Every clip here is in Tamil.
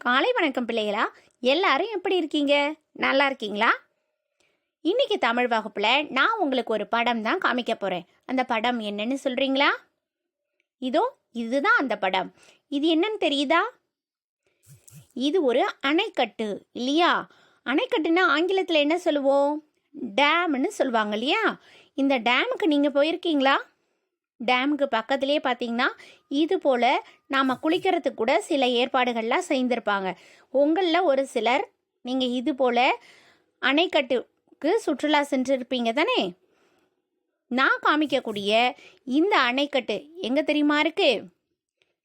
காலை வணக்கம் பிள்ளைகளா. எல்லாரும் எப்படி இருக்கீங்க? நல்லா இருக்கீங்களா? இன்னைக்கு தமிழ் வகுப்புல நான் உங்களுக்கு ஒரு படம் தான் காமிக்க போறேன். அந்த படம் என்னன்னு சொல்றீங்களா? இதோ இதுதான் அந்த படம். இது என்னன்னு தெரியுதா? இது ஒரு அணைக்கட்டு இல்லையா? அணைக்கட்டுன்னா ஆங்கிலத்தில் என்ன சொல்லுவோம்? டேம்னு சொல்லுவாங்க இல்லையா? இந்த டேமுக்கு நீங்க போயிருக்கீங்களா? டேமுக்கு பக்கத்துலேயே பார்த்தீங்கன்னா இது போல் நாம் குளிக்கிறதுக்கு கூட சில ஏற்பாடுகள்லாம் செய்திருப்பாங்க. உங்களில் ஒரு சிலர் நீங்கள் இது போல் அணைக்கட்டுக்கு சுற்றுலா சென்றிருப்பீங்க தானே? நான் காமிக்கக்கூடிய இந்த அணைக்கட்டு எங்கே தெரியுமா இருக்கு?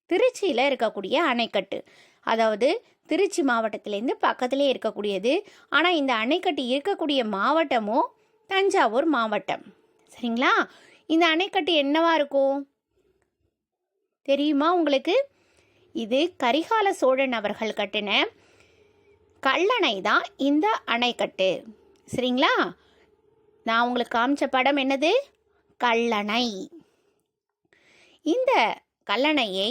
திருச்சியில் இருக்கக்கூடிய அணைக்கட்டு. அதாவது திருச்சி மாவட்டத்திலேருந்து பக்கத்திலே இருக்கக்கூடியது. ஆனால் இந்த அணைக்கட்டு இருக்கக்கூடிய மாவட்டமும் தஞ்சாவூர் மாவட்டம். சரிங்களா? இந்த அணைக்கட்டு என்னவா இருக்கும் தெரியுமா உங்களுக்கு? இது கரிகால சோழன் அவர்கள் கட்டின கல்லணை தான் இந்த அணைக்கட்டு. சரிங்களா? நான் உங்களுக்கு காமிச்ச படம் என்னது? கல்லணை. இந்த கல்லணையை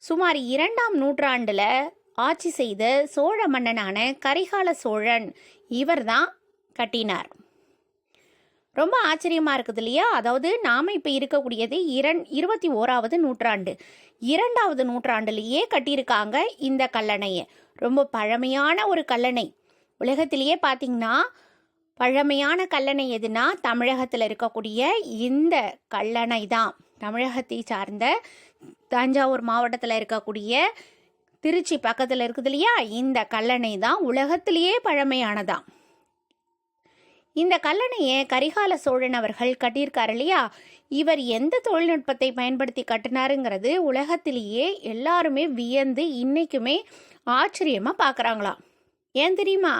சுமார் 2ஆம் நூற்றாண்டுல ஆட்சி செய்த சோழ மன்னனான கரிகால சோழன் இவர்தான் கட்டினார். ரொம்ப ஆச்சரியமா இருக்குது இல்லையா? அதாவது நாம இப்ப இருக்கக்கூடியது 21வது நூற்றாண்டு. 2வது நூற்றாண்டுலேயே கட்டியிருக்காங்க இந்த கல்லணையை. ரொம்ப பழமையான ஒரு கல்லணை. உலகத்திலேயே பார்த்தீங்கன்னா பழமையான கல்லணை எதுனா தமிழகத்தில் இருக்கக்கூடிய இந்த கல்லணை தான். தமிழகத்தை சார்ந்த தஞ்சாவூர் மாவட்டத்தில் இருக்கக்கூடிய திருச்சி பக்கத்தில் இருக்குது இல்லையா? இந்த கல்லணை தான் உலகத்திலேயே பழமையானதான். இந்த கல்லணையை கரிகால சோழன் அவர்கள் கட்டியிருக்காரு இல்லையா? இவர் எந்த தொழில்நுட்பத்தை பயன்படுத்தி கட்டினாருங்கிறது உலகத்திலேயே எல்லாருமே வியந்து இன்னைக்குமே ஆச்சரியமா பார்க்குறாங்களாம். ஏன் தெரியுமா?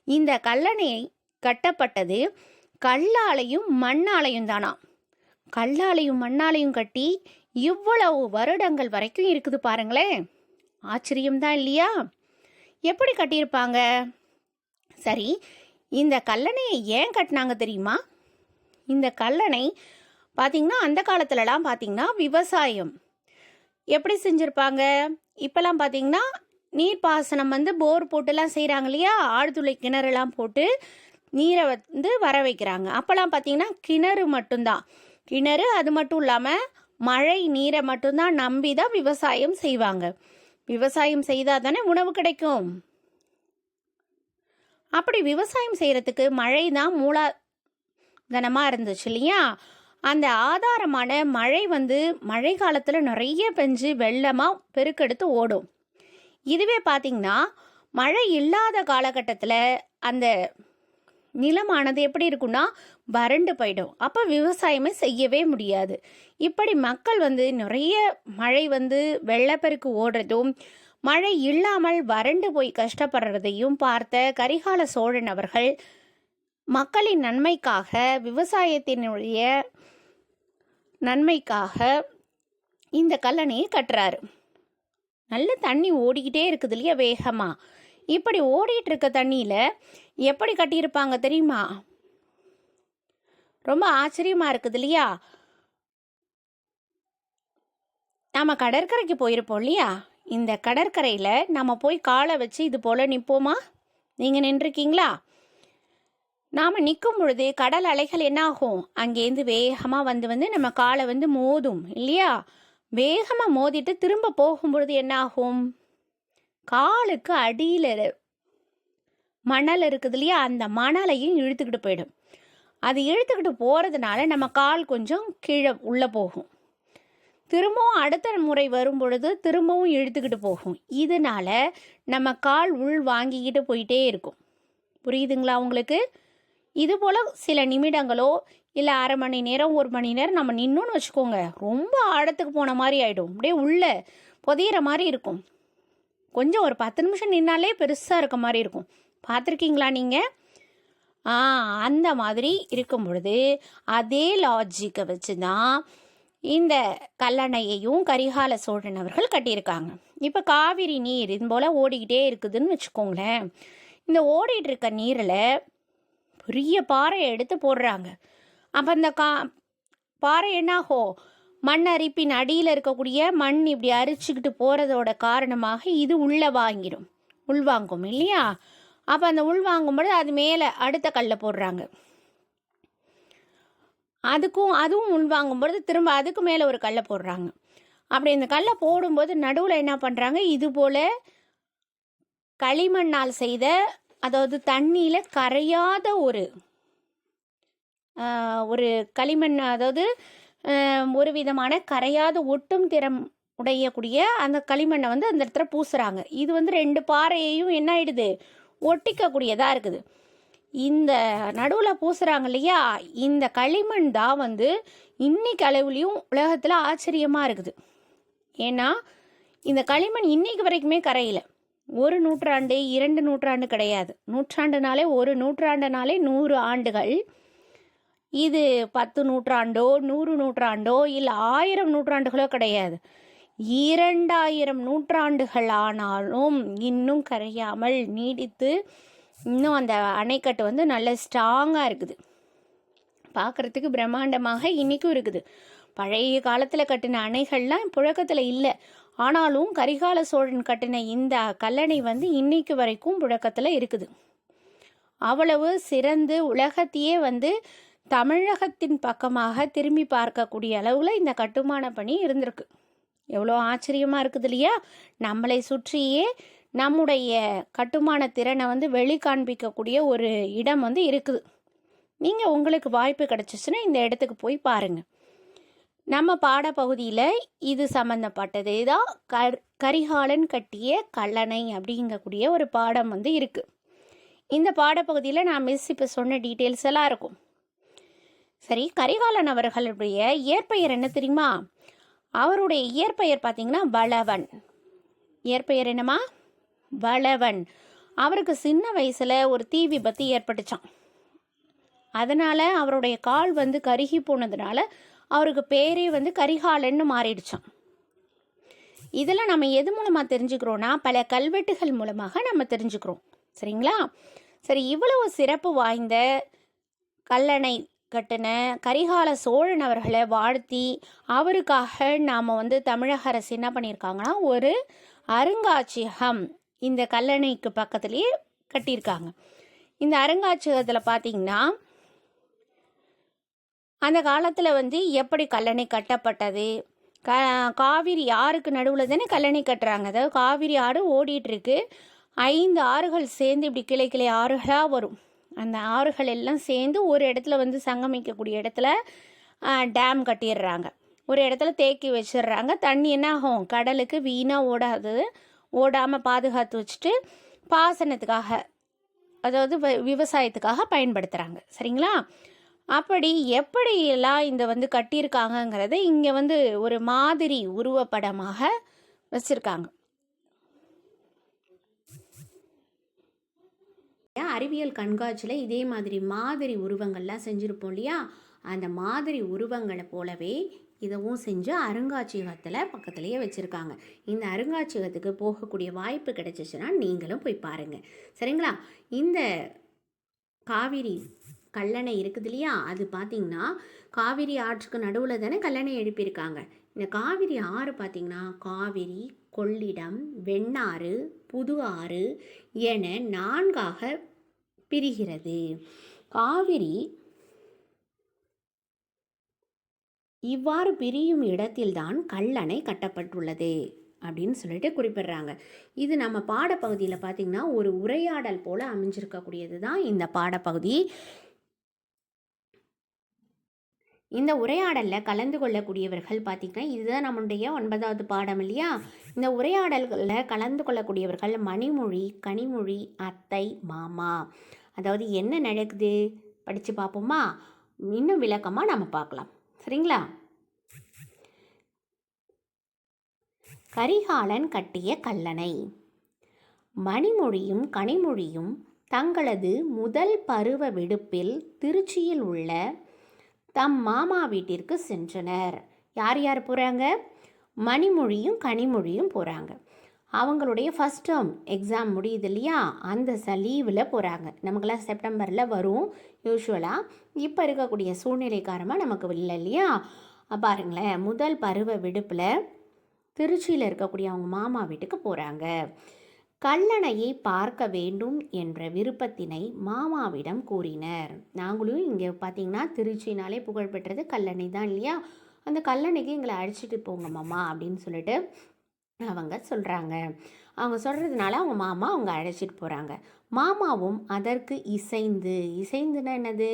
இந்த கல்லணை கட்டப்பட்டது கல்லாலையும் மண்ணாலையும் தானா. கல்லாலையும் மண்ணாலையும் கட்டி இவ்வளவு வருடங்கள் வரைக்கும் இருக்குது பாருங்களேன். ஆச்சரியம்தான் இல்லையா? எப்படி கட்டியிருப்பாங்க? சரி, இந்த கல்லணையை ஏன் கட்டினாங்க தெரியுமா? இந்த கல்லணை பார்த்திங்கன்னா அந்த காலத்துலலாம் பார்த்திங்கன்னா விவசாயம் எப்படி செஞ்சுருப்பாங்க? இப்போலாம் பார்த்திங்கன்னா நீர்ப்பாசனம் போர் போட்டுலாம் செய்கிறாங்க இல்லையா? ஆழ்துளை கிணறுலாம் போட்டு நீரை வர வைக்கிறாங்க. அப்போலாம் பார்த்திங்கன்னா கிணறு மட்டும்தான். கிணறு அது மட்டும் இல்லாமல் மழை நீரை மட்டும்தான் நம்பி தான் விவசாயம் செய்வாங்க. விவசாயம் செய்தால் தானே உணவு கிடைக்கும். அப்படி விவசாயம் செய்கிறதுக்கு மழை தான் மூலதனமாக இருந்துச்சு இல்லையா? அந்த ஆதாரமான மழை மழை காலத்தில் நிறைய பெஞ்சு வெள்ளமாக பெருக்கெடுத்து ஓடும். இதுவே பார்த்திங்கன்னா மழை இல்லாத காலகட்டத்தில் அந்த நிலமானது எப்படி இருக்குன்னா வறண்டு போயிடும். அப்போ விவசாயமே செய்யவே முடியாது. இப்படி மக்கள் நிறைய மழை வெள்ளப்பெருக்கு ஓடுறதும் மழை இல்லாமல் வறண்டு போய் கஷ்டப்படுறதையும் பார்த்த கரிகால சோழன் அவர்கள் மக்களின் நன்மைக்காக, விவசாயத்தினுடைய நன்மைக்காக இந்த கல்லணையை கட்டுறாரு. நல்ல தண்ணி ஓடிக்கிட்டே இருக்குது இல்லையா வேகமா? இப்படி ஓடிட்டு இருக்க தண்ணியில எப்படி கட்டியிருப்பாங்க தெரியுமா? ரொம்ப ஆச்சரியமா இருக்குது இல்லையா? நாம கடற்கரைக்கு போயிருப்போம் இல்லையா? இந்த கடற்கரையில் நம்ம போய் காலை வச்சு இது போல் நிற்போமா? நீங்கள் நின்றுருக்கீங்களா? நாம் நிற்கும் பொழுது கடல் அலைகள் என்ன ஆகும்? அங்கேருந்து வேகமாக நம்ம காலை மோதும் இல்லையா? வேகமாக மோதிட்டு திரும்ப போகும்பொழுது என்ன ஆகும்? காலுக்கு அடியில் மணல் இருக்குது இல்லையா? அந்த மணலையும் இழுத்துக்கிட்டு போயிடும். அது இழுத்துக்கிட்டு போகிறதுனால நம்ம கால் கொஞ்சம் கீழே உள்ளே போகும். திரும்பவும் அடுத்த முறை வரும் பொழுது திரும்பவும் இழுத்துக்கிட்டு போகும். இதனால நம்ம கால் உள் வாங்கிக்கிட்டு போயிட்டே இருக்கும். புரியுதுங்களா உங்களுக்கு? இது போல் சில நிமிடங்களோ இல்லை அரை மணி நேரம் 1 மணி நேரம் நம்ம நின்னோன்னு வச்சுக்கோங்க, ரொம்ப ஆழத்துக்கு போன மாதிரி ஆகிடும். அப்படியே உள்ள புதையிற மாதிரி இருக்கும். கொஞ்சம் ஒரு 10 நிமிஷம் நின்னாலே பெருசாக இருக்க மாதிரி இருக்கும். பார்த்துருக்கீங்களா நீங்கள்? அந்த மாதிரி இருக்கும் பொழுது அதே லாஜிக்கை வச்சு தான் இந்த கல்லணையையும் கரிகால சோழன் அவர்கள் கட்டியிருக்காங்க. இப்போ காவிரி நீர் இது போல் ஓடிக்கிட்டே இருக்குதுன்னு வச்சுக்கோங்களேன். இந்த ஓடிட்டு இருக்க நீரில் பெரிய பாறையை எடுத்து போடுறாங்க. அப்போ அந்த பாறை என்னாகும்? மண் அரிப்பின் அடியில் இருக்கக்கூடிய மண் இப்படி அரிச்சுக்கிட்டு போகிறதோட காரணமாக இது உள்வாங்கும் இல்லையா? அப்போ அந்த உள்வாங்கும்போது அது மேலே அடுத்த கல்லை போடுறாங்க. அதுவும் உள்வாங்கும்போது திரும்ப அதுக்கு மேலே ஒரு கல்லை போடுறாங்க. அப்படி இந்த கல்லை போடும்போது நடுவில் என்ன பண்ணுறாங்க, இது போல் களிமண்ணால் செய்த, அதாவது தண்ணியில் கரையாத ஒரு களிமண், அதாவது ஒரு விதமான கரையாத ஒட்டும் திறம் உடையக்கூடிய அந்த களிமண்ணை வந்து அந்த இடத்துல பூசுகிறாங்க. இது வந்து 2 பாறையையும் என்ன ஆயிடுது, ஒட்டிக்கக்கூடியதாக இருக்குது. இந்த நடுவில் பூசுகிறாங்க இல்லையா, இந்த களிமண் தான் வந்து இன்னைக்கு அளவுலையும் உலகத்தில் ஆச்சரியமாக இருக்குது. ஏன்னா இந்த களிமண் இன்னைக்கு வரைக்குமே கரையில. 1 நூற்றாண்டு 2 நூற்றாண்டு கிடையாது. நூற்றாண்டுனாலே 1 நூற்றாண்டுனாலே 100 ஆண்டுகள். இது 10 நூற்றாண்டோ 100 நூற்றாண்டோ இல்லை 1000 நூற்றாண்டுகளோ கிடையாது. 2000 நூற்றாண்டுகள் ஆனாலும் இன்னும் கரையாமல் நீடித்து இன்னும் அந்த அணைக்கட்டு வந்து நல்ல ஸ்ட்ராங்காக இருக்குது. பார்க்குறதுக்கு பிரம்மாண்டமாக இன்றைக்கும் இருக்குது. பழைய காலத்தில் கட்டின அணைகள்லாம் புழக்கத்தில் இல்லை. ஆனாலும் கரிகால சோழன் கட்டின இந்த கல்லணை வந்து இன்னைக்கு வரைக்கும் புழக்கத்தில் இருக்குது. அவ்வளவு சிறந்து உலகத்தையே வந்து தமிழகத்தின் பக்கமாக திரும்பி பார்க்கக்கூடிய அளவில் இந்த கட்டுமான பணி இருந்திருக்கு. எவ்வளோ ஆச்சரியமாக இருக்குது இல்லையா? நம்மளை சுற்றியே நம்முடைய கட்டுமான திறனை வந்து வெளிக்காண்பிக்கக்கூடிய ஒரு இடம் வந்து இருக்குது. நீங்கள் உங்களுக்கு வாய்ப்பு கிடச்சிச்சுன்னா இந்த இடத்துக்கு போய் பாருங்கள். நம்ம பாடப்பகுதியில் இது சம்மந்தப்பட்டது தான் கரிகாலன் கட்டிய கல்லணை அப்படிங்கக்கூடிய ஒரு பாடம் வந்து இருக்குது. இந்த பாடப்பகுதியில் நான் மிஸ் இப்போ சொன்ன டீட்டெயில்ஸ் எல்லாம் இருக்கும். சரி, கரிகாலன் அவர்களுடைய இயற்பெயர் என்ன தெரியுமா? அவருடைய இயற்பெயர் பார்த்தீங்கன்னா வளவன். இயற்பெயர் என்னம்மா? வளவன். அவருக்கு சின்ன வயசில் ஒரு தீ விபத்து ஏற்பட்டுச்சான். அதனால் அவருடைய கால் வந்து கருகி போனதுனால அவருக்கு பேரே வந்து கரிகாலன்னு மாறிடுச்சான். இதெல்லாம் நம்ம எது மூலமாக தெரிஞ்சுக்கிறோன்னா, பல கல்வெட்டுகள் மூலமாக நம்ம தெரிஞ்சுக்கிறோம். சரிங்களா? சரி, இவ்வளவு சிறப்பு வாய்ந்த கல்லணை கட்டின கரிகால சோழன் அவர்களை வாழ்த்தி அவருக்காக நாம் வந்து தமிழக அரசு என்ன பண்ணியிருக்காங்கன்னா ஒரு அருங்காட்சியகம் இந்த கல்லணைக்கு பக்கத்துலேயே கட்டியிருக்காங்க. இந்த அருங்காட்சியகத்தில் பார்த்தீங்கன்னா அந்த காலத்தில் வந்து எப்படி கல்லணை கட்டப்பட்டது, காவிரி ஆறுக்கு நடுவில் தானே கல்லணை கட்டுறாங்க. அதாவது காவிரி ஆறு ஓடிட்டுருக்கு. 5 ஆறுகள் சேர்ந்து இப்படி கிளை கிளை ஆறுகளாக வரும். அந்த ஆறுகள் எல்லாம் சேர்ந்து ஒரு இடத்துல வந்து சங்கமிக்கக்கூடிய இடத்துல டேம் கட்டிடுறாங்க. ஒரு இடத்துல தேக்கி வச்சிடுறாங்க. தண்ணி என்ன ஆகும், கடலுக்கு வீணாக ஓடாமல் பாதுகாத்து வச்சுட்டு பாசனத்துக்காக, அதாவது விவசாயத்துக்காக பயன்படுத்துகிறாங்க. சரிங்களா? அப்படி எப்படியெல்லாம் இந்த வந்து கட்டியிருக்காங்கங்கிறத இங்கே வந்து ஒரு மாதிரி உருவப்படமாக வச்சுருக்காங்க. அறிவியல் கண்காட்சியில் இதே மாதிரி உருவங்கள்லாம் செஞ்சுருப்போம் இல்லையா? அந்த மாதிரி உருவங்களை போலவே இதவும் செஞ்சு அருங்காட்சியகத்தில் பக்கத்துலேயே வச்சுருக்காங்க. இந்த அருங்காட்சியகத்துக்கு போகக்கூடிய வாய்ப்பு கிடைச்சிச்சுன்னா நீங்களும் போய் பாருங்கள். சரிங்களா? இந்த காவிரி கல்லணை இருக்குது இல்லையா, அது பார்த்திங்கன்னா காவிரி ஆற்றுக்கு நடுவில் தானே கல்லணை எழுப்பியிருக்காங்க. இந்த காவிரி ஆறு பார்த்திங்கன்னா காவிரி, கொள்ளிடம், வெண்ணாறு, புது ஆறு என 4ஆக பிரிகிறது. காவிரி இவ்வாறு பிரியும் இடத்தில்தான் கல்லணை கட்டப்பட்டுள்ளது அப்படின்னு சொல்லிட்டு குறிப்பிடுறாங்க. இது நம்ம பாடப்பகுதியில் பார்த்திங்கன்னா ஒரு உரையாடல் போல் அமைஞ்சிருக்கக்கூடியது தான் இந்த பாடப்பகுதி. இந்த உரையாடலில் கலந்து கொள்ளக்கூடியவர்கள் பார்த்திங்கன்னா, இதுதான் நம்மளுடைய 9வது பாடம் இல்லையா? இந்த உரையாடல்களில் கலந்து கொள்ளக்கூடியவர்கள் மணிமொழி, கனிமொழி, அத்தை, மாமா. அதாவது என்ன நடக்குது படித்து பார்ப்போமா? இன்னும் விளக்கமாக நம்ம பார்க்கலாம். சரிங்களா? கரிகாலன் கட்டிய கல்லணை. மணிமொழியும் கனிமொழியும் தங்களது முதல் பருவ விடுப்பில் திருச்சியில் உள்ள தம் மாமா வீட்டிற்கு சென்றனர். யார் யார் போகிறாங்க? மணிமொழியும் கனிமொழியும் போகிறாங்க. அவங்களுடைய ஃபஸ்ட் டேர்ம் எக்ஸாம் முடியுது இல்லையா, அந்த லீவில் போகிறாங்க. நமக்கெல்லாம் செப்டம்பரில் வரும் யூஸ்வலாக. இப்போ இருக்கக்கூடிய சூழ்நிலை காரணமாக நமக்கு இல்லை இல்லையா? பாருங்களேன், முதல் பருவ விடுப்பில் திருச்சியில் இருக்கக்கூடிய அவங்க மாமா வீட்டுக்கு போகிறாங்க. கல்லணையை பார்க்க வேண்டும் என்ற விருப்பத்தினை மாமாவிடம் கூறினர். நாங்களும் இங்கே பார்த்தீங்கன்னா திருச்சினாலே புகழ்பெற்றது கல்லணை தான் இல்லையா? அந்த கல்லணைக்கு எங்களை அழைச்சிட்டு போங்க மாமா அப்படின்னு சொல்லிட்டு அவங்க சொல்கிறாங்க. அவங்க சொல்கிறதுனால அவங்க மாமா அவங்க அழைச்சிட்டு போகிறாங்க. மாமாவும் அதற்கு இசைந்துன்னா என்னது?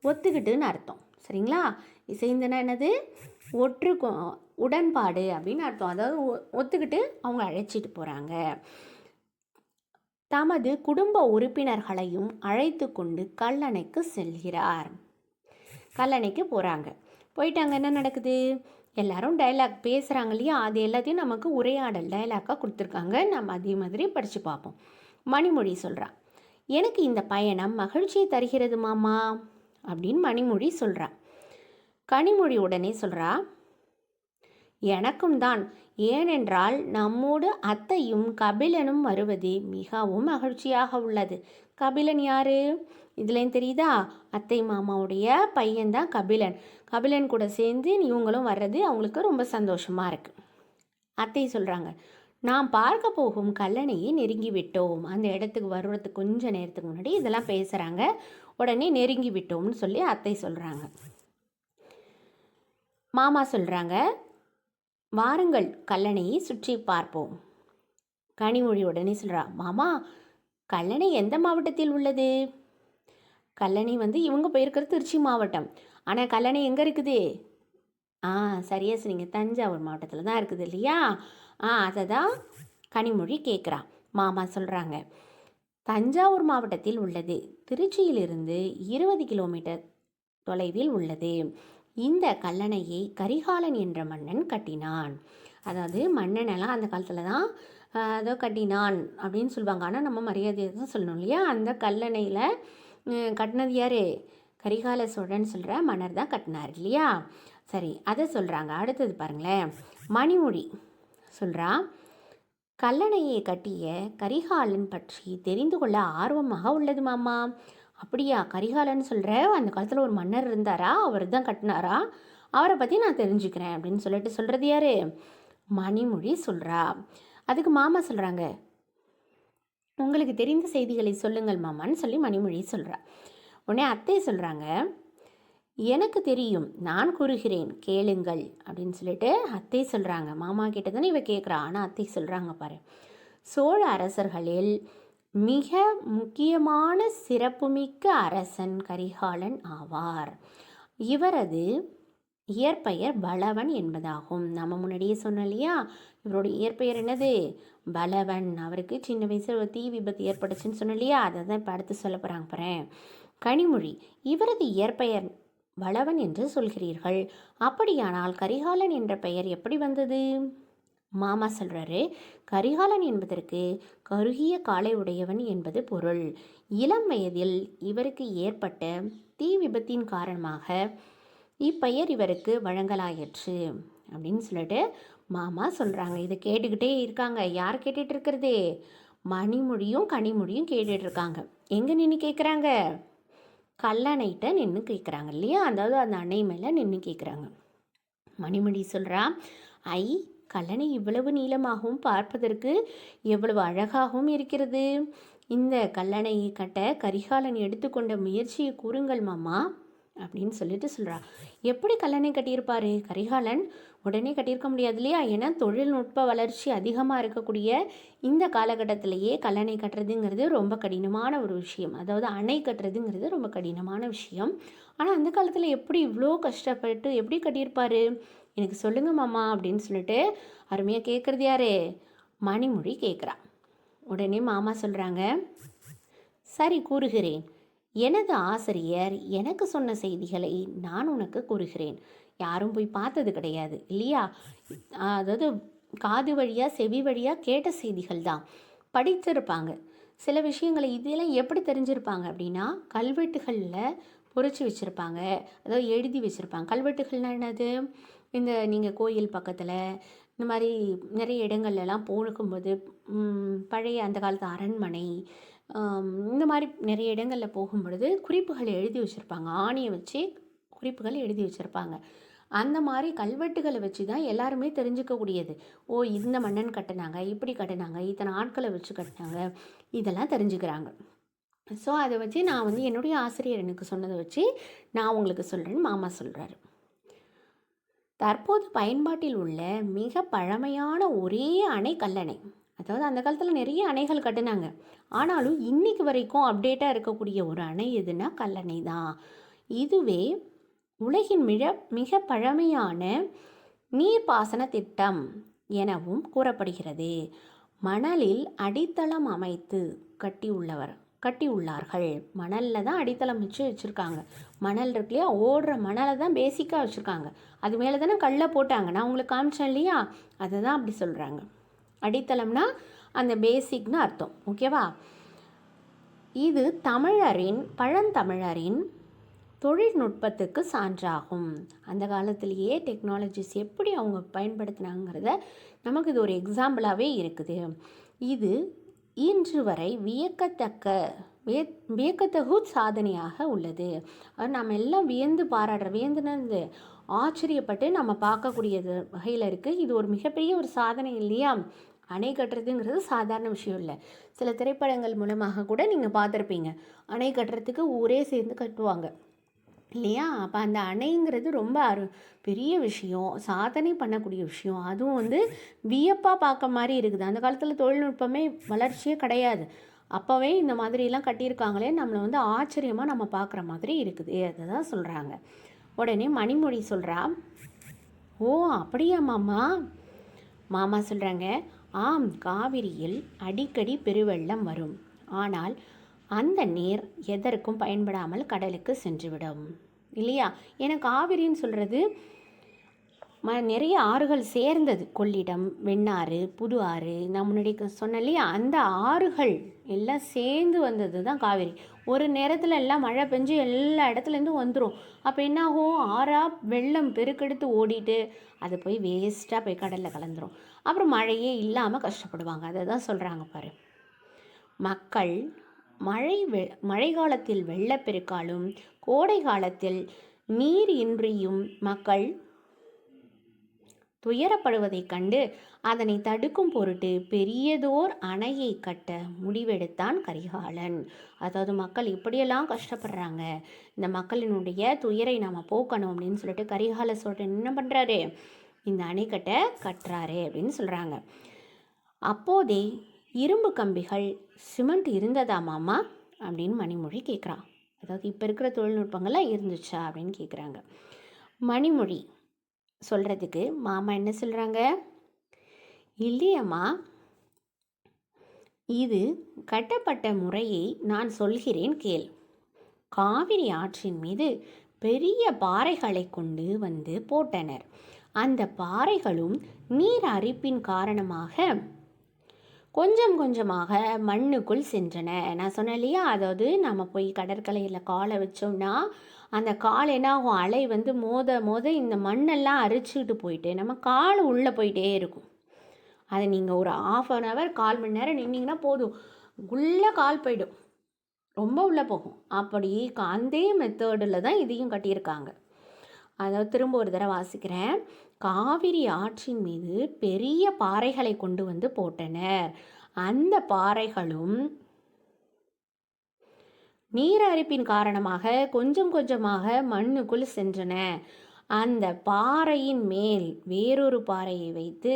ஒத்துக்கிட்டுன்னு அர்த்தம். சரிங்களா? இசைந்துன்னா என்னது? உடன்பாடு அப்படின்னு அர்த்தம். அதாவது ஒத்துக்கிட்டு அவங்க அழைச்சிட்டு போகிறாங்க. தமது குடும்ப உறுப்பினர்களையும் அழைத்து கொண்டு கல்லணைக்கு செல்கிறார். கல்லணைக்கு போகிறாங்க. போயிட்டு அங்கே என்ன நடக்குது? எல்லாரும் டைலாக் பேசுகிறாங்க இல்லையா? அது எல்லாத்தையும் நமக்கு உரையாடல் டைலாக்காக கொடுத்துருக்காங்க. நம்ம அதே மாதிரி படித்து பார்ப்போம். மணிமொழி சொல்கிறான், எனக்கு இந்த பயணம் மகிழ்ச்சியை தருகிறது மாமா அப்படின்னு மணிமொழி சொல்கிறான். கனிமொழி உடனே சொல்கிறா, எனக்கும் தான். ஏனென்றால் நம்மோடு அத்தையும் கபிலனும் வருவது மிகவும் மகிழ்ச்சியாக உள்ளது. கபிலன் யாரு? இதுலேயும் தெரியுதா? அத்தை மாமாவுடைய பையன்தான் கபிலன். கபிலன் கூட சேர்ந்து இவங்களும் வர்றது அவங்களுக்கு ரொம்ப சந்தோஷமாக இருக்குது. அத்தை சொல்கிறாங்க, நாம் பார்க்க போகும் கல்லணையை நெருங்கி விட்டோம். அந்த இடத்துக்கு வர்றதுக்கு கொஞ்சம் நேரத்துக்கு முன்னாடி இதெல்லாம் பேசுகிறாங்க. உடனே நெருங்கி விட்டோம்னு சொல்லி அத்தை சொல்கிறாங்க. மாமா சொல்கிறாங்க, வாருங்கள் கல்லணையை சுற்றி பார்ப்போம். கனிமொழி உடனே சொல்கிறா, மாமா கல்லணை எந்த மாவட்டத்தில் உள்ளது? கல்லணை இவங்க போயிருக்கிறது திருச்சி மாவட்டம். ஆனால் கல்லணை எங்கே இருக்குது? சரியா சொன்னீங்க, தஞ்சாவூர் மாவட்டத்தில் தான் இருக்குது இல்லையா? அதை தான் கனிமொழி கேட்குறா. மாமா சொல்கிறாங்க, தஞ்சாவூர் மாவட்டத்தில் உள்ளது. திருச்சியிலிருந்து 20 கிலோமீட்டர் தொலைவில் உள்ளது. இந்த கல்லணையை கரிகாலன் என்ற மன்னன் கட்டினான். அதாவது மன்னனெல்லாம் அந்த காலத்தில் தான் அதோ கட்டினான் அப்படின்னு சொல்லுவாங்க. ஆனால் நம்ம மரியாதையை தான் சொல்லணும் இல்லையா? அந்த கல்லணையில் கட்டினது யார்? கரிகால சோழன் சொல்கிற மன்னர் தான் கட்டினார் இல்லையா? சரி, அதை சொல்கிறாங்க. அடுத்தது பாருங்களேன், மணிமொழி சொல்கிறா, கல்லணையை கட்டிய கரிகாலன் பற்றி தெரிந்து கொள்ள ஆர்வமாக உள்ளது மாமா. அப்படியா? கரிகாலன் சொல்கிற அந்த காலத்தில் ஒரு மன்னர் இருந்தாரா? அவர் தான் கட்டினாரா? அவரை பற்றி நான் தெரிஞ்சுக்கிறேன் அப்படின்னு சொல்கிறது யார்? மணிமொழி சொல்கிறா. அதுக்கு மாமா சொல்கிறாங்க, உங்களுக்கு தெரிந்த செய்திகளை சொல்லுங்கள் மாமான்னு சொல்லி மணிமொழி சொல்கிறா. உடனே அத்தை சொல்கிறாங்க, எனக்கு தெரியும், நான் கூறுகிறேன் கேளுங்கள் அப்படின்னு சொல்லிட்டு அத்தை சொல்கிறாங்க. மாமா கிட்ட தானே இவ கேட்குறா. ஆனால் அத்தை சொல்கிறாங்க பாரு, சோழ அரசர்களில் மிக முக்கியமான சிறப்புமிக்க அரசன் கரிகாலன் ஆவார். இவரது இயற்பெயர் பலவன் என்பதாகும். நம்ம முன்னாடியே சொன்னோம் இல்லையா? இவருடைய இயற்பெயர் என்னது? பலவன். அவருக்கு சின்ன வயசில் ஒரு தீ விபத்து ஏற்பட்டுச்சுன்னு சொன்னோம் இல்லையா? அதை தான் இப்போ அடுத்து சொல்ல போகிறாங்க பாருங்க. கனிமொழி, இவரது இயற்பெயர் பலவன் என்று சொல்கிறீர்கள். அப்படியானால் கரிகாலன் என்ற பெயர் எப்படி வந்தது? மாமா சொல்கிறாரு, கரிகாலன் என்பதற்கு கருகிய காலை உடையவன் என்பது பொருள். இளம் வயதில் இவருக்கு ஏற்பட்ட தீ விபத்தின் காரணமாக இப்பெயர் இவருக்கு வழங்கலாயிற்று அப்படின்னு சொல்லிட்டு மாமா சொல்கிறாங்க. இதை கேட்டுக்கிட்டே இருக்காங்க. யார் கேட்டுட்டு இருக்கிறது? மணிமொழியும் கனிமொழியும் கேட்டுட்டு இருக்காங்க. எங்கே நின்று கேட்குறாங்க? கல்லணைகிட்ட நின்று கேட்குறாங்க இல்லையா? அதாவது அந்த அணை மேலே நின்று கேட்குறாங்க. மணிமொழி சொல்கிறா, கல்லணை இவ்வளவு நீளமாகவும் பார்ப்பதற்கு எவ்வளவு அழகாகவும் இருக்கிறது. இந்த கல்லணையை கட்ட கரிகாலன் எடுத்துக்கொண்ட முயற்சியை கூறுங்கள் மாமா அப்படின்னு சொல்லிட்டு சொல்கிறா. எப்படி கல்லணை கட்டியிருப்பார் கரிகாலன்? உடனே கட்டியிருக்க முடியாது இல்லையா? ஏன்னா தொழில்நுட்ப வளர்ச்சி அதிகமாக இருக்கக்கூடிய இந்த காலகட்டத்திலேயே கல்லணை கட்டுறதுங்கிறது ரொம்ப கடினமான ஒரு விஷயம். அதாவது அணை கட்டுறதுங்கிறது ரொம்ப கடினமான விஷயம். ஆனால் அந்த காலத்தில் எப்படி இவ்வளோ கஷ்டப்பட்டு எப்படி கட்டியிருப்பார்? எனக்கு சொல்லுங்க மாமா அப்படின்னு சொல்லிட்டு அருமையாக கேட்குறது யாரு? மணிமொழி கேட்குறா. உடனே மாமா சொல்கிறாங்க, சரி கூறுகிறேன். எனது ஆசிரியர் எனக்கு சொன்ன செய்திகளை நான் உனக்கு கூறுகிறேன். யாரும் போய் பார்த்தது கிடையாது இல்லையா? அதாவது காது வழியாக செவி வழியாக கேட்ட செய்திகள் தான், படித்திருப்பாங்க சில விஷயங்களை. இதெல்லாம் எப்படி தெரிஞ்சிருப்பாங்க அப்படின்னா, கல்வெட்டுகளில் பொறிச்சு வச்சுருப்பாங்க, அதாவது எழுதி வச்சுருப்பாங்க. கல்வெட்டுகள்னால் என்னது? இந்த நீங்கள் கோயில் பக்கத்தில் இந்த மாதிரி நிறைய இடங்கள்லாம் போகும்போது பழைய அந்த காலத்து அரண்மனை இந்த மாதிரி நிறைய இடங்களில் போகும்பொழுது குறிப்புகள் எழுதி வச்சுருப்பாங்க. ஆணியை வச்சு குறிப்புகள் எழுதி வச்சுருப்பாங்க. அந்த மாதிரி கல்வெட்டுகளை வச்சு தான் எல்லாருமே தெரிஞ்சுக்கக்கூடியது. ஓ, இந்த மன்னன் கட்டினாங்க, இப்படி கட்டினாங்க, இத்தனை ஆட்களை வச்சு கட்டினாங்க, இதெல்லாம் தெரிஞ்சுக்கிறாங்க. ஸோ அதை வச்சு நான் வந்து என்னுடைய ஆசிரியர் எனக்கு சொன்னதை வச்சு நான் உங்களுக்கு சொல்கிறேன்னு மாமா சொல்கிறாரு. தற்போது பயன்பாட்டில் உள்ள மிக பழமையான ஒரே அணை கல்லணை. அதாவது அந்த காலத்தில் நிறைய அணைகள் கட்டினாங்க, ஆனாலும் இன்னைக்கு வரைக்கும் அப்டேட்டாக இருக்கக்கூடிய ஒரு அணை எதுனா கல்லணை தான். இதுவே உலகின் மிக பழமையான நீர்ப்பாசன திட்டம் எனவும் கூறப்படுகிறது. மணலில் அடித்தளம் அமைத்து கட்டியுள்ளார்கள். மணலில் தான் அடித்தளம் வச்சுருக்காங்க. மணல் இருக்கு இல்லையா, ஓடுற மணலை தான் பேசிக்காக வச்சுருக்காங்க. அது மேலே தானே கல்லை போட்டாங்க. நான் உங்களுக்கு காமிச்சேன் இல்லையா, அதை தான் அப்படி சொல்கிறாங்க. அடித்தளம்னா அந்த பேசிக்னு அர்த்தம். ஓகேவா? இது பழந்தமிழரின் தொழில்நுட்பத்துக்கு சான்றாகும். அந்த காலத்திலேயே டெக்னாலஜிஸ் எப்படி அவங்க பயன்படுத்தினாங்கிறத நமக்கு இது ஒரு எக்ஸாம்பிளாகவே இருக்குது. இது இன்று வரை வியக்கத்தகு சாதனையாக உள்ளது. நம்ம எல்லாம் வியந்துனது ஆச்சரியப்பட்டு நம்ம பார்க்கக்கூடியது வகையில் இருக்குது. இது ஒரு மிகப்பெரிய ஒரு சாதனை இல்லையா? அணை கட்டுறதுங்கிறது சாதாரண விஷயம் இல்லை. சில திரைப்படங்கள் மூலமாக கூட நீங்கள் பார்த்துருப்பீங்க, அணை கட்டுறதுக்கு ஊரே சேர்ந்து கட்டுவாங்க இல்லையா? அப்போ அந்த அணைங்கிறது ரொம்ப பெரிய விஷயம், சாதனை பண்ணக்கூடிய விஷயம். அதுவும் வந்து வியப்பாக பார்க்க மாதிரி இருக்குது. அந்த காலத்தில் தொழில்நுட்பமே வளர்ச்சியே கிடையாது. அப்போவே இந்த மாதிரிலாம் கட்டியிருக்காங்களே, நம்மளை வந்து ஆச்சரியமாக நம்ம பார்க்குற மாதிரி இருக்குது. அதை தான் சொல்கிறாங்க. உடனே மணிமொழி சொல்கிறா, ஓ அப்படியா மாமா? மாமா சொல்கிறாங்க, ஆம், காவிரியில் அடிக்கடி பெருவெள்ளம் வரும். ஆனால் அந்த நீர் எதற்கும் பயன்படாமல் கடலுக்கு சென்றுவிடும் இல்லையா? ஏன்னா காவிரின்னு சொல்கிறது நிறைய ஆறுகள் சேர்ந்தது. கொள்ளிடம், வெண்ணாறு, புது ஆறு, நான் முன்னாடி சொன்னேன் இல்லையா, அந்த ஆறுகள் எல்லாம் சேர்ந்து வந்தது தான் காவிரி. ஒரு நேரத்தில் எல்லாம் மழை பெஞ்சு எல்லா இடத்துலேருந்தும் வந்துடும். அப்போ என்னாகும், ஆறாக வெள்ளம் பெருக்கெடுத்து ஓடிட்டு அது போய் வேஸ்ட்டாக போய் கடலில் கலந்துரும். அப்புறம் மழையே இல்லாமல் கஷ்டப்படுவாங்க. அதை தான் சொல்கிறாங்க பாரு. மக்கள் மழை காலத்தில் வெள்ளப்பெருக்காலும் கோடை காலத்தில் நீர் இன்றியும் மக்கள் துயரப்படுவதைக் கண்டு அதனை தடுக்கும் பொருட்டு பெரியதோர் அணையை கட்ட முடிவெடுத்தான் கரிகாலன். அதாவது மக்கள் இப்படியெல்லாம் கஷ்டப்படுறாங்க, இந்த மக்களினுடைய துயரை நாம் போக்கணும் அப்படின்னு சொல்லிட்டு கரிகால சோழன் என்ன பண்ணுறாரு, இந்த அணைக்கட்டை கட்டுறாரு அப்படின்னு சொல்கிறாங்க. அப்போதே இரும்பு கம்பிகள், சிமெண்ட் இருந்ததா மாமா அப்படின்னு மணிமொழி கேட்குறான். அதாவது இப்போ இருக்கிற தொழில்நுட்பங்கள்லாம் இருந்துச்சா அப்படின்னு கேட்குறாங்க. மணிமொழி சொல்கிறதுக்கு மாமா என்ன சொல்கிறாங்க, இல்லையம்மா, இது கட்டப்பட்ட முறையை நான் சொல்கிறேன் கேள். காவிரி ஆற்றின் மீது பெரிய பாறைகளை கொண்டு வந்து போட்டனர். அந்த பாறைகளும் நீர் அரிப்பின் காரணமாக கொஞ்சம் கொஞ்சமாக மண்ணுக்குள் சென்றன. நான் சொன்னேன் இல்லையா, அதாவது நம்ம போய் கடற்கரையில் காலை வச்சோம்னா அந்த கால் என்ன ஆகும், அலை வந்து மோத இந்த மண்ணெல்லாம் அரிச்சுக்கிட்டு போயிட்டு நம்ம கால் உள்ளே போயிட்டே இருக்கும். அதை நீங்கள் ஒரு 1/2 hour 1/4 மணி நேரம் நின்னீங்கன்னா போதும், உள்ளே கால் போயிடும், ரொம்ப உள்ளே போகும். அப்படி அதே மெத்தடில் தான் இதையும் கட்டியிருக்காங்க. அதாவது திரும்ப ஒரு தடவை வாசிக்கிறேன். காவிரி ஆற்றின் மீது பெரிய பாறைகளை கொண்டு வந்து போட்டனர். அந்த பாறைகளும் நீர் அரிப்பின் காரணமாக கொஞ்சம் கொஞ்சமாக மண்ணுக்குள் சென்றன. அந்த பாறையின் மேல் வேறொரு பாறையை வைத்து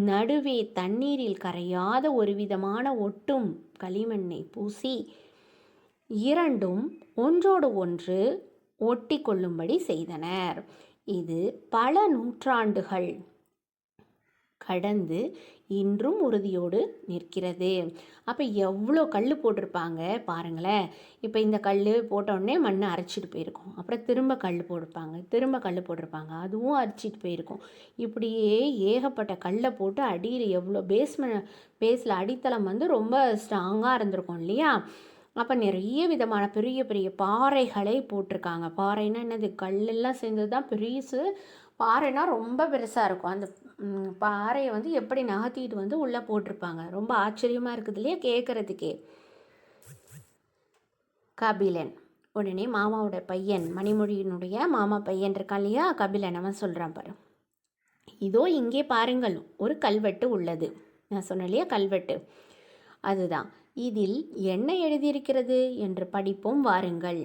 நடுவே தண்ணீரில் கரையாத ஒரு விதமான ஒட்டும் களிமண்ணை பூசி இரண்டும் ஒன்றோடு ஒன்று ஒட்டி கொள்ளும்படி செய்தனர். இது பல நூற்றாண்டுகள் கடந்து இன்றும் உறுதியோடு நிற்கிறது. அப்போ எவ்வளோ கல் போட்டிருப்பாங்க பாருங்களேன். இப்போ இந்த கல் போட்டோடனே மண்ணை அரைச்சிட்டு போயிருக்கும், அப்புறம் திரும்ப கல் போட்டிருப்பாங்க, அதுவும் அரைச்சிட்டு போயிருக்கும். இப்படியே ஏகப்பட்ட கல்லை போட்டு அடியில் எவ்வளோ பேஸில் அடித்தளம் வந்து ரொம்ப ஸ்ட்ராங்காக இருந்திருக்கும் இல்லையா? அப்போ நிறைய விதமான பெரிய பெரிய பாறைகளை போட்டிருக்காங்க. பாறைன்னா என்னது, கல்லெல்லாம் சேர்ந்தது தான் பெருசு. பாறைனா ரொம்ப பெருசாக இருக்கும். அந்த பாறையை வந்து எப்படி நகர்த்திட்டு வந்து உள்ளே போட்டிருப்பாங்க. ரொம்ப ஆச்சரியமாக இருக்குது இல்லையா கேட்குறதுக்கே. கபிலன் உடனே மாமாவோட பையன், மணிமொழியினுடைய மாமா பையன் இருக்கான் இல்லையா, கபிலன், அவன் சொல்கிறான் பாரு, இதோ இங்கே பாருங்கள், ஒரு கல்வெட்டு உள்ளது. நான் சொன்னேன் இல்லையா கல்வெட்டு, அதுதான். இதில் என்ன எழுதியிருக்கிறது என்று படிப்போம் வாருங்கள்.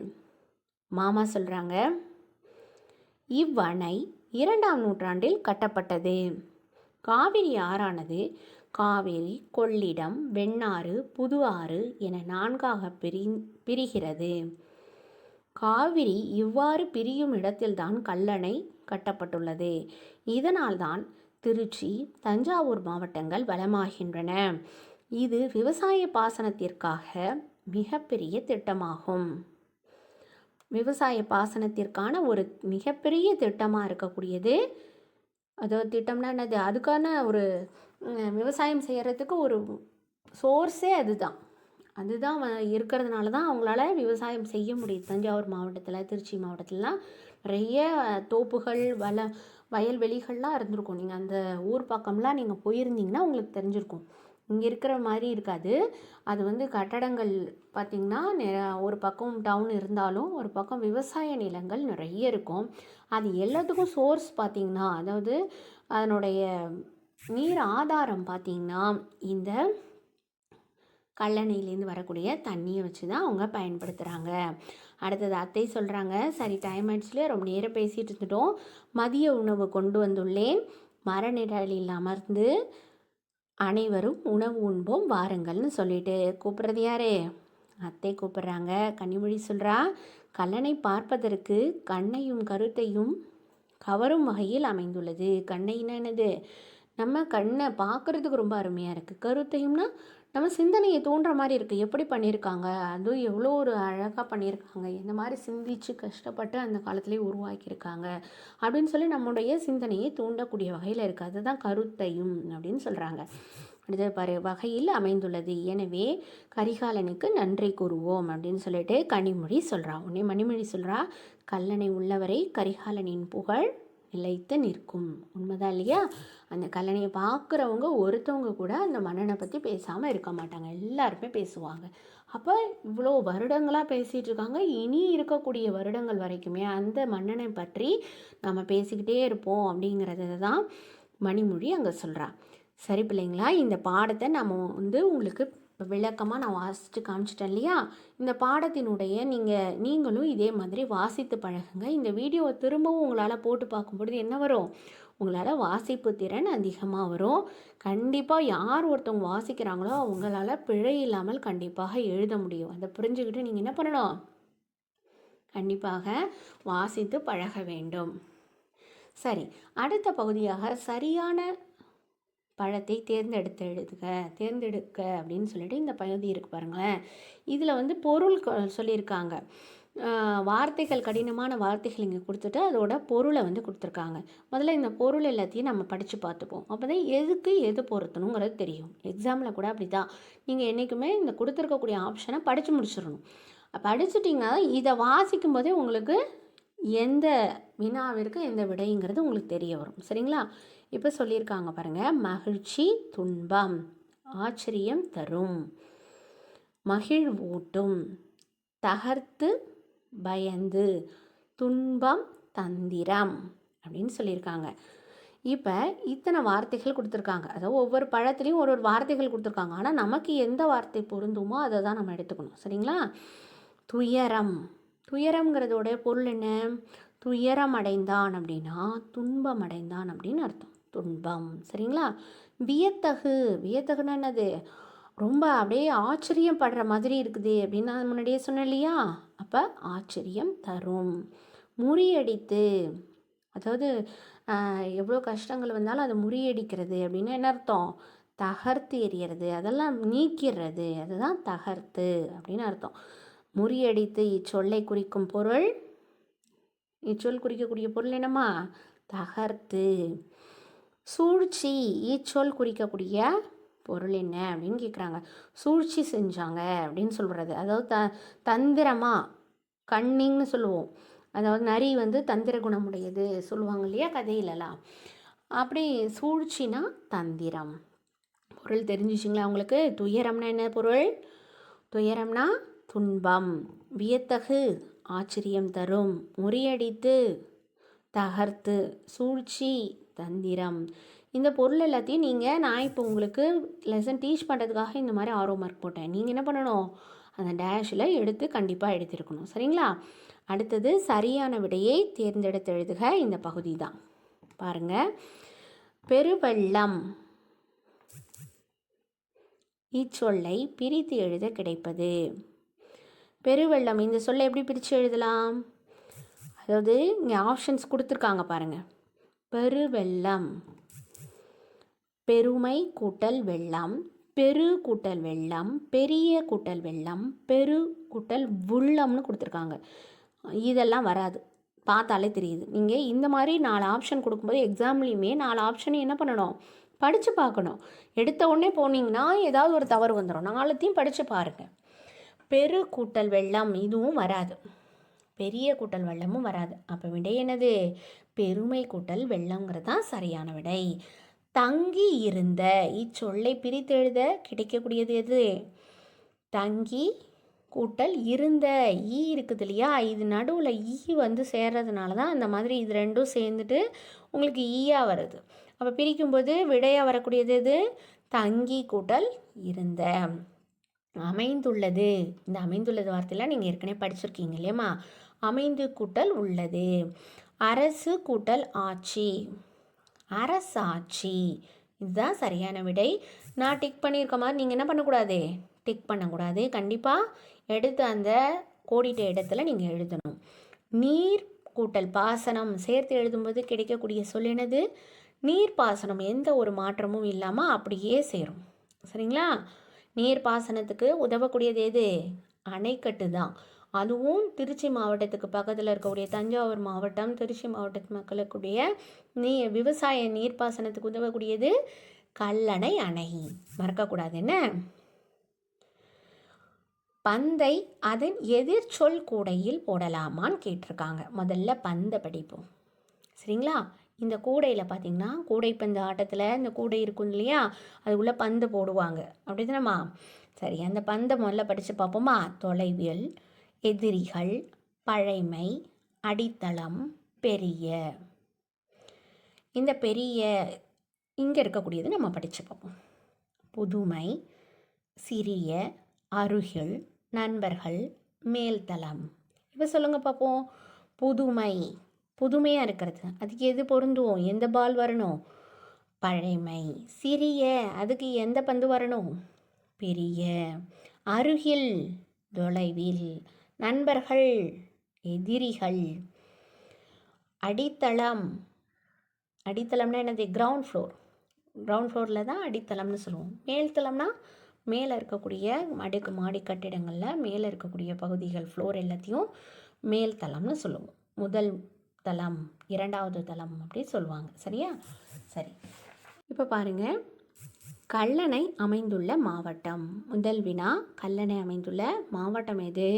மாமா சொல்கிறாங்க, இவ்வணை 2ஆம் நூற்றாண்டில் கட்டப்பட்டது. காவிரி ஆறானது காவேரி, கொள்ளிடம், வெண்ணாறு, புது ஆறு என 4ஆக பிரிகிறது. காவிரி இவ்வாறு பிரியும் இடத்தில்தான் கல்லணை கட்டப்பட்டுள்ளது. இதனால்தான் திருச்சி, தஞ்சாவூர் மாவட்டங்கள் வளமாகின்றன. இது விவசாய பாசனத்திற்காக மிகப்பெரிய திட்டமாகும். விவசாய பாசனத்திற்கான ஒரு மிகப்பெரிய திட்டமாக இருக்கக்கூடியது. அதாவது திட்டம்னா என்னது, அதுக்கான ஒரு விவசாயம் செய்கிறதுக்கு ஒரு சோர்ஸே அதுதான். அதுதான் இருக்கிறதுனால தான் அவங்களால விவசாயம் செய்ய முடியுது. தஞ்சாவூர் மாவட்டத்தில், திருச்சி மாவட்டத்திலலாம் நிறைய தோப்புகள், வயல்வெளிகள்லாம் இருந்திருக்கும். நீங்கள் அந்த ஊர் பக்கம்லாம் நீங்கள் போயிருந்தீங்கன்னா உங்களுக்கு தெரிஞ்சிருக்கும். இங்கே இருக்கிற மாதிரி இருக்காது. அது வந்து கட்டடங்கள் பார்த்திங்கன்னா ஒரு பக்கம் டவுன் இருந்தாலும் ஒரு பக்கம் விவசாய நிலங்கள் நிறைய இருக்கும். அது எல்லாத்துக்கும் சோர்ஸ் பார்த்திங்கன்னா, அதாவது அதனுடைய நீர் ஆதாரம் பார்த்திங்கன்னா இந்த கல்லணையிலேருந்து வரக்கூடிய தண்ணியை வச்சு தான் அவங்க பயன்படுத்துகிறாங்க. அடுத்தது அத்தை சொல்கிறாங்க, சரி டைம் ஆயிடுச்சுல, ரொம்ப நேரம் பேசிகிட்டு இருந்துட்டோம், மதிய உணவு கொண்டு வந்துள்ளேன், மரநிழலில் அமர்ந்து அனைவரும் உணவு உண்போம் வாருங்கள்னு சொல்லிட்டு கூப்பிட்றது யாரு, அத்தை கூப்பிட்றாங்க. கன்னிமொழி சொல்கிறா, கல்லணை பார்ப்பதற்கு கண்ணையும் கருத்தையும் கவரும் வகையில் அமைந்துள்ளது. கண்ணைன்னா என்னது, நம்ம கண்ணை பார்க்குறதுக்கு ரொம்ப அருமையாக இருக்குது. கருத்தையும்னா நம்ம சிந்தனையை தோன்ற மாதிரி இருக்குது. எப்படி பண்ணியிருக்காங்க, அதுவும் எவ்வளோ ஒரு அழகாக பண்ணியிருக்காங்க, இந்த மாதிரி சிந்திச்சு கஷ்டப்பட்டு அந்த காலத்துலேயே உருவாக்கியிருக்காங்க அப்படின்னு சொல்லி நம்முடைய சிந்தனையை தூண்டக்கூடிய வகையில் இருக்குது. அதுதான் கருத்தையும் அப்படின்னு சொல்கிறாங்க. அடுத்த பாரு, வகையில் அமைந்துள்ளது, எனவே கரிகாலனுக்கு நன்றி கூறுவோம் அப்படின்னு சொல்லிட்டு கனிமொழி சொல்கிறா. உடனே மணிமொழி சொல்கிறா, கல்லணை உள்ளவரை கரிகாலனின் புகழ் நிலைத்து நிற்கும். உண்மைதான் இல்லையா? அந்த கல்லணையை பார்க்குறவங்க ஒருத்தவங்க கூட அந்த மன்னனை பற்றி பேசாமல் இருக்க மாட்டாங்க, எல்லாருமே பேசுவாங்க. அப்போ இவ்வளோ வருடங்களாக பேசிகிட்டு இருக்காங்க, இனி இருக்கக்கூடிய வருடங்கள் வரைக்குமே அந்த மன்னனை பற்றி நம்ம பேசிக்கிட்டே இருப்போம் அப்படிங்கிறத தான் மணிமொழி அங்கே சொல்கிறா. சரி பிள்ளைங்களா, இந்த பாடத்தை நம்ம வந்து உங்களுக்கு விளக்கமாக நான் வாசித்து காமிச்சிட்டேன் இல்லையா? இந்த பாடத்தினுடைய நீங்களும் இதே மாதிரி வாசித்து பழகுங்க. இந்த வீடியோவை திரும்பவும் உங்களால் போட்டு பார்க்கும்பொழுது என்ன வரும், உங்களால் வாசிப்பு திறன் அதிகமாக வரும். கண்டிப்பாக யார் ஒருத்தவங்க வாசிக்கிறாங்களோ அவங்களால பிழை இல்லாமல் கண்டிப்பாக எழுத முடியும். அதை புரிஞ்சுக்கிட்டு நீங்கள் என்ன பண்ணணும், கண்டிப்பாக வாசித்து பழக வேண்டும். சரி, அடுத்த பகுதியாக சரியான பழத்தை தேர்ந்தெடுக்க அப்படின்னு சொல்லிட்டு இந்த பகுதி இருக்கு பாருங்களேன். இதில் வந்து பொருள் சொல்லியிருக்காங்க. வார்த்தைகள், கடினமான வார்த்தைகள் இங்கே கொடுத்துட்டு அதோட பொருளை வந்து கொடுத்துருக்காங்க. முதல்ல இந்த பொருள் எல்லாத்தையும் நம்ம படித்து பார்த்துப்போம். அப்போ தான் எதுக்கு எது பொருத்தணுங்கிறது தெரியும். எக்ஸாமில் கூட அப்படி தான், நீங்கள் என்றைக்குமே இந்த கொடுத்துருக்கக்கூடிய ஆப்ஷனை படித்து முடிச்சிடணும். படிச்சுட்டிங்கன்னா இதை வாசிக்கும் போதே உங்களுக்கு எந்த வினாவிற்கு எந்த விடைங்கிறது உங்களுக்கு தெரிய வரும். சரிங்களா? இப்போ சொல்லியிருக்காங்க பாருங்கள், மகிழ்ச்சி துன்பம், ஆச்சரியம் தரும், மகிழ்வூட்டும், தகர்த்து பயந்து, துன்பம் தந்திரம் அப்படின்னு சொல்லியிருக்காங்க. இப்போ இத்தனை வார்த்தைகள் கொடுத்துருக்காங்க. அதாவது ஒவ்வொரு பழத்துலேயும் ஒரு ஒரு வார்த்தைகள் கொடுத்துருக்காங்க. ஆனால் நமக்கு எந்த வார்த்தை பொருந்துமோ அதை தான் நம்ம எடுத்துக்கணும். சரிங்களா? துயரம், துயரம்ங்கிறதோட பொருள் என்ன, துயரம் அடைந்தான் அப்படின்னா துன்பம் அடைந்தான் அப்படின்னு அர்த்தம், துன்பம். சரிங்களா? வியத்தகு, வியத்தகுன்னா என்னது, ரொம்ப அப்படியே ஆச்சரியம் படுற மாதிரி இருக்குது அப்படின்னு நான் முன்னாடியே சொன்னேன் இல்லையா? அப்போ ஆச்சரியம் தரும். முறியடித்து, அதாவது எவ்வளோ கஷ்டங்கள் வந்தாலும் அதை முறியடிக்கிறது அப்படின்னா என்ன அர்த்தம், தகர்த்து எறிகிறது, அதெல்லாம் நீக்கிறது, அதுதான் தகர்த்து அப்படின்னு அர்த்தம். முறியடித்து இச்சொல்லை குறிக்கும் பொருள், இச்சொல் குறிக்கக்கூடிய பொருள் என்னம்மா, தகர்த்து. சூழ்ச்சி, இச்சொல் குறிக்கக்கூடிய பொருள் என்ன அப்படின்னு கேட்குறாங்க. சூழ்ச்சி செஞ்சாங்க அப்படின்னு சொல்கிறது, அதாவது தந்திரமாக, கண்ணிங்னு சொல்லுவோம். அதாவது நரி வந்து தந்திர குணமுடையது சொல்லுவாங்க இல்லையா கதையிலலாம். அப்படி சூழ்ச்சினா தந்திரம். பொருள் தெரிஞ்சிச்சிங்களா உங்களுக்கு? துயரம்னா என்ன பொருள், துயரம்னா துன்பம், வியத்தகு ஆச்சரியம் தரும், முறியடித்து, தகர்த்து, சூழ்ச்சி, தந்திரம். இந்த பொருள் எல்லாத்தையும் நான் இப்போ உங்களுக்கு லெசன் டீச் பண்ணுறதுக்காக இந்த மாதிரி ஆரோ மார்க் போட்டேன். நீங்கள் என்ன பண்ணணும், அந்த டேஷில் எடுத்து கண்டிப்பாக எழுதியிருக்கணும். சரிங்களா? அடுத்தது சரியான விடையை தேர்ந்தெடுத்து எழுதுக. இந்த பகுதி தான் பாருங்கள். பெருவெள்ளம் இச்சொல்லை பிரித்து எழுத கிடைப்பது. பெருவெள்ளம் இந்த சொல்லை எப்படி பிரித்து எழுதலாம்? அதாவது இங்கே ஆப்ஷன்ஸ் கொடுத்துருக்காங்க பாருங்கள். பெருவெள்ளம், பெருமை கூட்டல் வெள்ளம், பெரு கூட்டல் வெள்ளம், பெரிய கூட்டல் வெள்ளம், பெரு கூட்டல் உள்ளம்னு கொடுத்துருக்காங்க. இதெல்லாம் வராது, பார்த்தாலே தெரியுது. நீங்கள் இந்த மாதிரி 4 ஆப்ஷன் கொடுக்கும்போது எக்ஸாம்லேயுமே 4 ஆப்ஷனையும் என்ன பண்ணணும், படித்து பார்க்கணும். எடுத்த உடனே போனீங்கன்னா ஏதாவது ஒரு தவறு வந்துடும். 4த்தையும் படித்து பாருங்கள். பெரு கூட்டல் வெள்ளம் இதுவும் வராது, பெரிய கூட்டல் வெள்ளமும் வராது. அப்போ விடை என்னது? பெருமை கூட்டல் வெள்ளங்கிறது தான் சரியான விடை. தங்கி இருந்த இச்சொல்லை பிரித்தெழுத கிடைக்கக்கூடியது எது? தங்கி கூட்டல் இருந்த. ஈ இருக்குது இல்லையா, இது நடுவில் ஈ சேர்றதுனால தான் அந்த மாதிரி இது ரெண்டும் சேர்ந்துட்டு உங்களுக்கு ஈயாக வருது. அப்போ பிரிக்கும்போது விடையாக வரக்கூடியது எது? தங்கி கூட்டல் இருந்த. அமைந்துள்ளது, இந்த அமைந்துள்ளது வார்த்தையெல்லாம் நீங்கள் ஏற்கனவே படிச்சிருக்கீங்க இல்லையம்மா. அமைந்து கூட்டல் உள்ளது. அரசு கூட்டல் ஆட்சி, அரசாட்சி. இதுதான் சரியான விடை. நான் டிக் பண்ணியிருக்க மாதிரி நீங்கள் என்ன பண்ணக்கூடாது, டிக் பண்ணக்கூடாது. கண்டிப்பாக எடுத்து அந்த கோடிட்ட இடத்துல நீங்கள் எழுதணும். நீர் கூட்டல் பாசனம் சேர்த்து எழுதும்போது கிடைக்கக்கூடிய சொல் என்னது? நீர் பாசனம். எந்த ஒரு மாற்றமும் இல்லாமல் அப்படியே சேரும். சரிங்களா? நீர் பாசனத்துக்கு உதவக்கூடியது எது? அணைக்கட்டு தான். அதுவும் திருச்சி மாவட்டத்துக்கு பக்கத்தில் இருக்கக்கூடிய தஞ்சாவூர் மாவட்டம், திருச்சி மாவட்டத்து மக்களுக்குடைய விவசாய நீர்ப்பாசனத்துக்கு உதவக்கூடியது கல்லணை அணை. மறக்கக்கூடாது. என்ன? பந்தை அதன் எதிர்ச்சொல் கூடையில் போடலாமான்னு கேட்டிருக்காங்க. முதல்ல பந்தை படிப்போம். சரிங்களா? இந்த கூடையில் பார்த்திங்கன்னா கூடைப்பந்து ஆட்டத்தில் இந்த கூடை இருக்கும் இல்லையா, அதுக்குள்ளே பந்து போடுவாங்க, அப்படி தானம்மா? சரி, அந்த பந்தை முதல்ல படித்து பார்ப்போமா? தொலைவில், எதிரிகள், பழைமை, அடித்தளம், பெரிய. இந்த பெரிய இங்கே இருக்கக்கூடியது நம்ம படித்து பார்ப்போம். புதுமை, சிறிய, அருகில், நண்பர்கள், மேல்தளம். இப்போ சொல்லுங்கள் பார்ப்போம். புதுமை, புதுமையாக இருக்கிறது, அதுக்கு எது பொருந்தும்? எந்த பால் வரணும்? பழைமை. சிறிய, அதுக்கு எந்த பந்து வரணும்? பெரிய. அருகில், தொலைவில். நண்பர்கள், எதிரிகள். அடித்தளம், அடித்தளம்னா என்னது? Ground floor. கிரவுண்ட் ஃப்ளோரில் தான் அடித்தளம்னு சொல்லுவோம். மேல்தளம்னா மேலே இருக்கக்கூடிய மாடி கட்டிடங்களில் மேலே இருக்கக்கூடிய பகுதிகள், ஃப்ளோர் எல்லாத்தையும் மேல்தளம்னு சொல்லுவோம். முதல் தளம், 2வது தளம் அப்படி சொல்லுவாங்க. சரியா? சரி, இப்போ பாருங்கள். கல்லணை அமைந்துள்ள மாவட்டம். முதல் வினா, கல்லணை அமைந்துள்ள மாவட்டம் எது?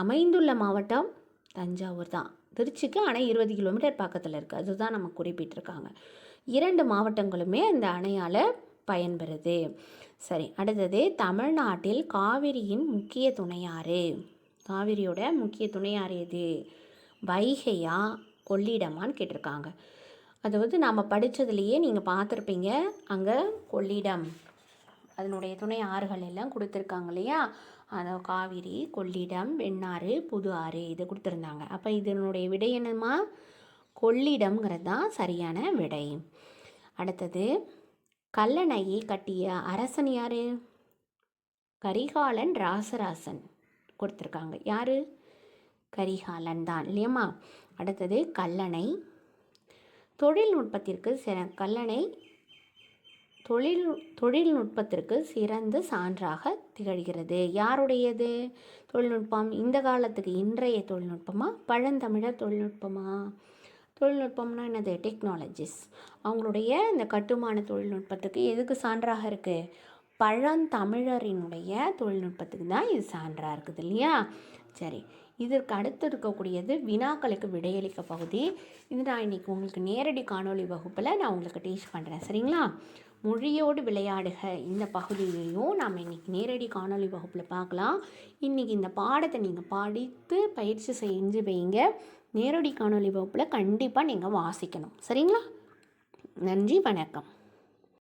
அமைந்துள்ள மாவட்டம் தஞ்சாவூர் தான். திருச்சிக்கு அணை 20 கிலோமீட்டர் பக்கத்தில் இருக்குது, அதுதான் நம்ம குறிப்பிட்டிருக்காங்க. 2 மாவட்டங்களுமே இந்த அணையால் பயன்பெறுது. சரி, அடுத்தது தமிழ்நாட்டில் காவிரியின் முக்கிய துணையாறு. காவிரியோட முக்கிய துணையாறு எது? வைகையா, கொள்ளிடமான்னு கேட்டிருக்காங்க. அதாவது நாம் படித்ததுலேயே நீங்கள் பார்த்துருப்பீங்க, அங்கே கொள்ளிடம் அதனுடைய துணை ஆறுகள் எல்லாம் கொடுத்துருக்காங்க இல்லையா. அதாவது காவிரி, கொள்ளிடம், வெண்ணாறு, புது ஆறு இது கொடுத்துருந்தாங்க. அப்போ இதனுடைய விடை என்னம்மா? கொள்ளிடம்ங்கிறது தான் சரியான விடை. அடுத்தது, கல்லணையை கட்டிய அரசன் யார்? கரிகாலன் ராசராசன் கொடுத்துருக்காங்க. யார்? கரிகாலன் தான் இல்லையம்மா. அடுத்தது, கல்லணை தொழில்நுட்பத்திற்கு கல்லணை தொழில்நுட்பத்திற்கு சிறந்த சான்றாக திகழ்கிறது. யாருடையது தொழில்நுட்பம்? இந்த காலத்துக்கு இன்றைய தொழில்நுட்பமா, பழந்தமிழர் தொழில்நுட்பமா? தொழில்நுட்பம்னா என்னது? டெக்னாலஜிஸ். அவங்களுடைய இந்த கட்டுமான தொழில்நுட்பத்துக்கு எதுக்கு சான்றாக இருக்குது? பழந்தமிழரினுடைய தொழில்நுட்பத்துக்கு தான் இது சான்றாக இருக்குது இல்லையா. சரி, இதற்கு அடுத்து இருக்கக்கூடியது வினாக்களுக்கு விடையளிக்க பகுதி. இது நான் இன்றைக்கி உங்களுக்கு நேரடி காணொலி வகுப்பில் நான் உங்களுக்கு டீச் பண்ணுறேன். சரிங்களா? மொழியோடு விளையாடுக இந்த பகுதியையும் நாம் இன்றைக்கி நேரடி காணொளி வகுப்பில் பார்க்கலாம். இன்றைக்கி இந்த பாடத்தை நீங்கள் படித்து பயிற்சி செஞ்சு வைங்க. நேரடி காணொளி வகுப்பில் கண்டிப்பாக நீங்கள் வாசிக்கணும். சரிங்களா? நன்றி, வணக்கம்.